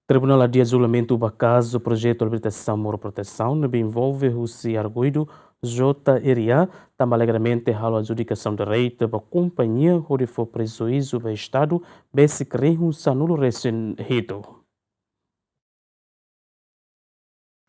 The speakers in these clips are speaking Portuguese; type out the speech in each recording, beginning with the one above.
Tribunal adia julgamento do caso projeto de habilitação moro proteção que envolve o arguido JRA, também alegadamente a adjudicação de direito para a companhia onde foi prejuízo do Estado, basic rehum sanulo recém-redo.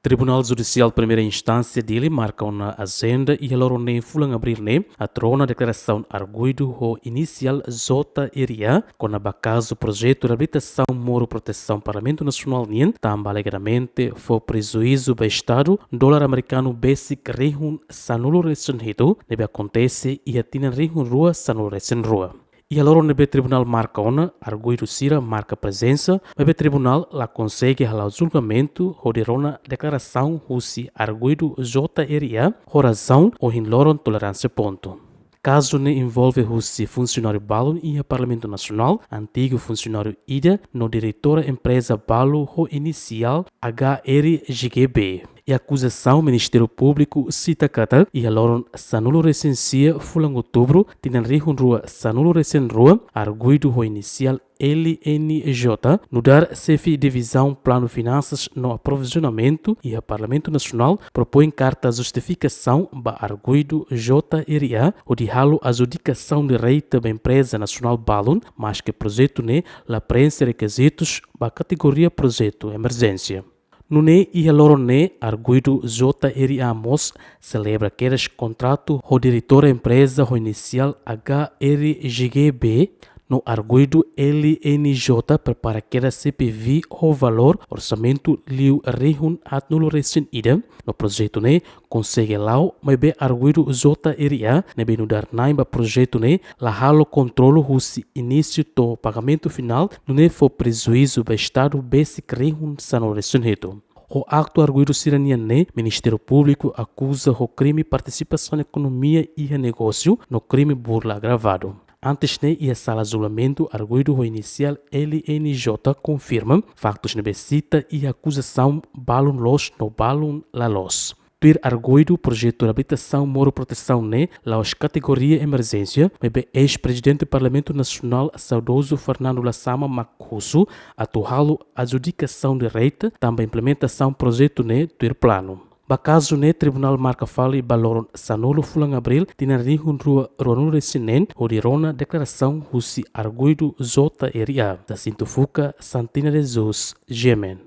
Tribunal Judicial de Primeira Instância dele marca na agenda e ela nem fulan abrir ne a trona declaração arguido o inicial JRA com a caso projeto de habilitação moro proteção Parlamento Nacional nien também alegadamente foi prejuízo do Estado dólar americano basic rehum sanulo recém-redo deve acontece e atina rehum rua sanulo recém-rua. E agora o tribunal marca arguido sira marca presença, o tribunal lá consegue o julgamento onde a declaração se arguido JRA, razão ou em tolerância ponto. Caso ne envolve o funcionário Balon e o Parlamento Nacional, antigo funcionário IDA, no diretor empresa Balo o inicial HRGB. E a acusação Ministério Público cita cata e a loron sanulo recensia fulang outubro tinan rihun rua sanulo recen rua arguido o inicial LNJ no dar CEFI divisão plano finanças no aprovisionamento e o Parlamento Nacional propõe carta justificação ba arguido JRA o de halo adjudicação de direito da empresa nacional Balon, mas que projeto ne la prensa requisitos ba categoria projeto emergência. No ne e loro ne arguido JRA MOS celebra que eres contrato o diretor da empresa o inicial HRGB no arguido LNJ prepara que era CPV o valor orçamento liu rehun at nulo recém ida no projeto ne consegue lau mas be arguido JRA ne be nudar naimba projeto ne la halo controlo husi início do pagamento final no ne for prejuízo do Estado basic rehun sano recém reto. O acto arguido sirania ne Ministério Público acusa o crime participação na economia e negócio no crime burla agravado. Antes ne e a sala de julgamento arguido o inicial LNJ confirma factos nebecita e acusação balon los no balon la los. Tuir arguido projeto de habitação moro proteção ne laos categoria emergência bebe ex-presidente do Parlamento Nacional saudoso Fernando Lassama Macuso atualo adjudicação de direito também implementação projeto ne tuir plano. Bakaso ne tribunal marca fali baloron sanulo fulang abril tina rihun rua ronul resinen o di rona declaração husi arguido JRA da Sintofuca Santina de Jesus Gemen.